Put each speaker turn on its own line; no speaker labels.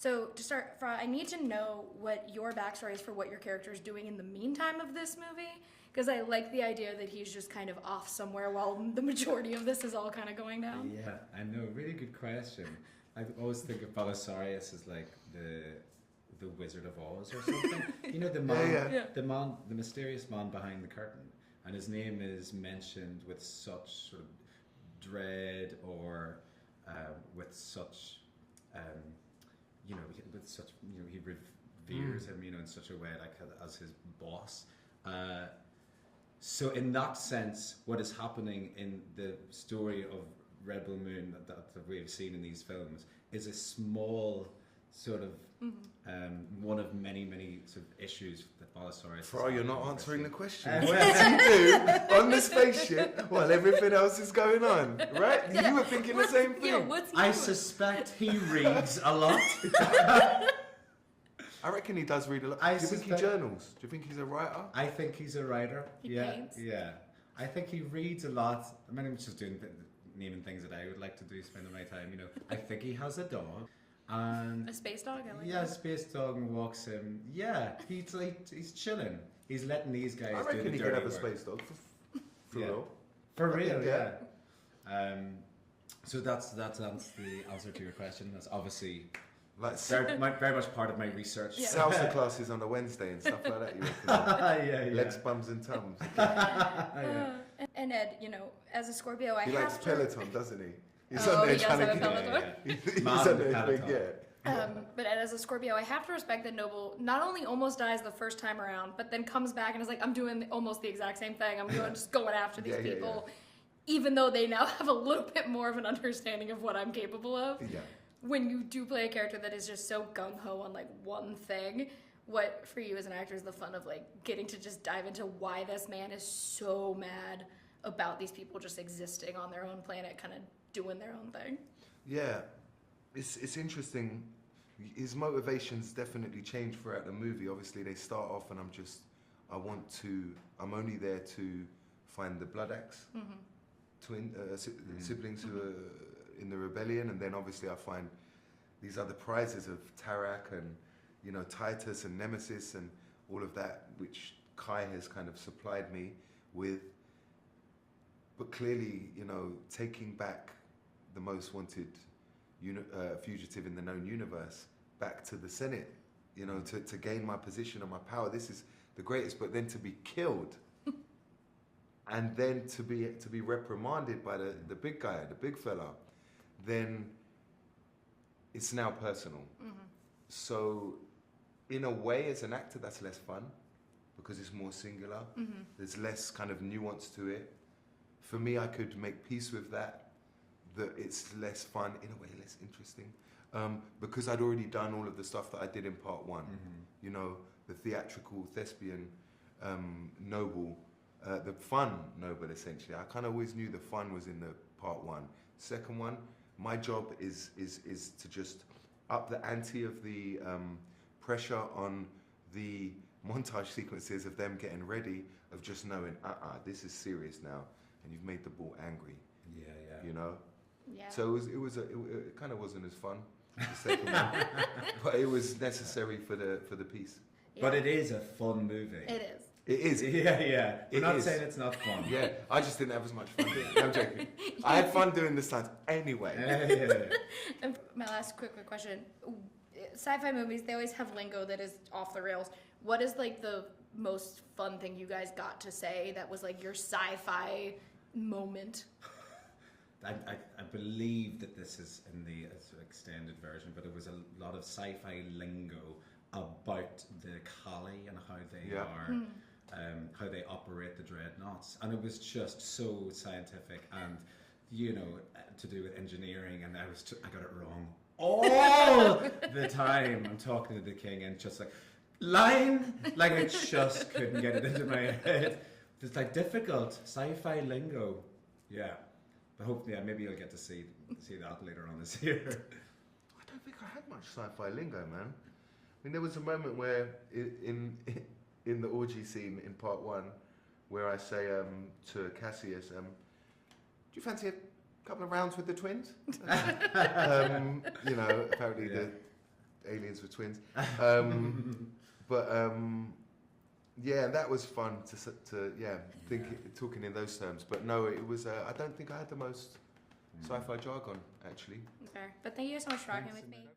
So to start, Fra, I need to know what your backstory is for what your character is doing in the meantime of this movie, because I like the idea that he's just kind of off somewhere while the majority of this is all kind of going down.
Yeah, I know. Really good question. I always think of Balisarius as like the Wizard of Oz or something. You know, the man, the mysterious man behind the curtain, and his name is mentioned with such sort of dread or with such. With such, he reveres him, in such a way, like as his boss. So in that sense, what is happening in the story of Rebel Moon that we've seen in these films is a small sort of one of many sort of issues that Balisarius.
Bro, you're not answering the question. What did you do on the spaceship while everything else is going on? Right? You were thinking the same thing.
Yeah,
I suspect he reads a lot.
I reckon he does read a lot. Do you think he journals? Do you think he's a writer?
I think he's a writer.
He paints.
Yeah. I think he reads a lot. I mean, I'm just naming things that I would like to do, spending my time. I think he has a dog. And
a space dog? I like
yeah,
that.
space dog walks him. Yeah, he's chilling. He's letting these guys
I
do the
reckon he
dirty
could have a
work.
space dog for real.
For real,
yeah.
So that's the answer to your question. That's obviously
Like
very much part of my research.
Yeah.
salsa classes on a Wednesday and stuff like that. You reckon?
yeah.
Legs, bums, and tums.
And Ed, as a Scorpio, I
He
have
likes
to...
Peloton, doesn't he? He's
Oh,
on there
he does
trying
have
to
a Peloton?
He's
Man
on there
Peloton.
But Ed, as a Scorpio, I have to respect that Noble not only almost dies the first time around, but then comes back and is like, I'm doing almost the exact same thing. I'm just going after these people, even though they now have a little bit more of an understanding of what I'm capable of.
Yeah.
When you do play a character that is just so gung-ho on like one thing, what for you as an actor is the fun of like getting to just dive into why this man is so mad about these people just existing on their own planet, kind of doing their own thing?
Yeah, it's interesting. His motivations definitely change throughout the movie. Obviously, they start off and I'm only there to find the Blood Axe twin siblings who are in the rebellion, and then obviously I find these other prizes of Tarak and Titus and Nemesis and all of that, which Kai has kind of supplied me with. But clearly, taking back the most wanted fugitive in the known universe back to the Senate, to gain my position and my power. This is the greatest. But then to be killed, and then to be reprimanded by the big guy, the big fella, then it's now personal. So, in a way, as an actor, that's less fun because it's more singular. There's less kind of nuance to it. For me, I could make peace with that it's less fun, in a way less interesting, because I'd already done all of the stuff that I did in part one. The theatrical, thespian, noble, the fun noble, essentially. I kind of always knew the fun was in the part one. Second one, my job is to just up the ante of the pressure on the montage sequences of them getting ready, of just knowing, this is serious now, and you've made the ball angry.
Yeah.
Yeah.
So it kind of wasn't as fun, the second one, but it was necessary for the piece.
Yeah.
But it is a fun movie.
It is.
It is.
Yeah. We're
It
not
is.
saying it's not fun.
Yeah, I just didn't have as much fun doing it. No, I'm joking. I had fun doing the stunts anyway.
Yeah.
And my last quick question. Sci-fi movies, they always have lingo that is off the rails. What is like the most fun thing you guys got to say that was like your sci-fi moment?
I believe that this is in the extended version, but it was a lot of sci-fi lingo about the Kali and how they are, how they operate the dreadnoughts, and it was just so scientific and to do with engineering, and I got it wrong all the time. I'm talking to the king and just like I just couldn't get it into my head. It's like difficult sci-fi lingo, yeah. But hopefully, maybe you'll get to see that later on this year.
I don't think I had much sci-fi lingo, man. I mean, there was a moment where in the orgy scene in part one, where I say to Cassius, "Do you fancy a couple of rounds with the twins?" Apparently aliens were twins. Yeah, and that was fun to talking in those terms. But no, it was. I don't think I had the most sci-fi jargon actually.
Fair. But thank you so much for talking with me.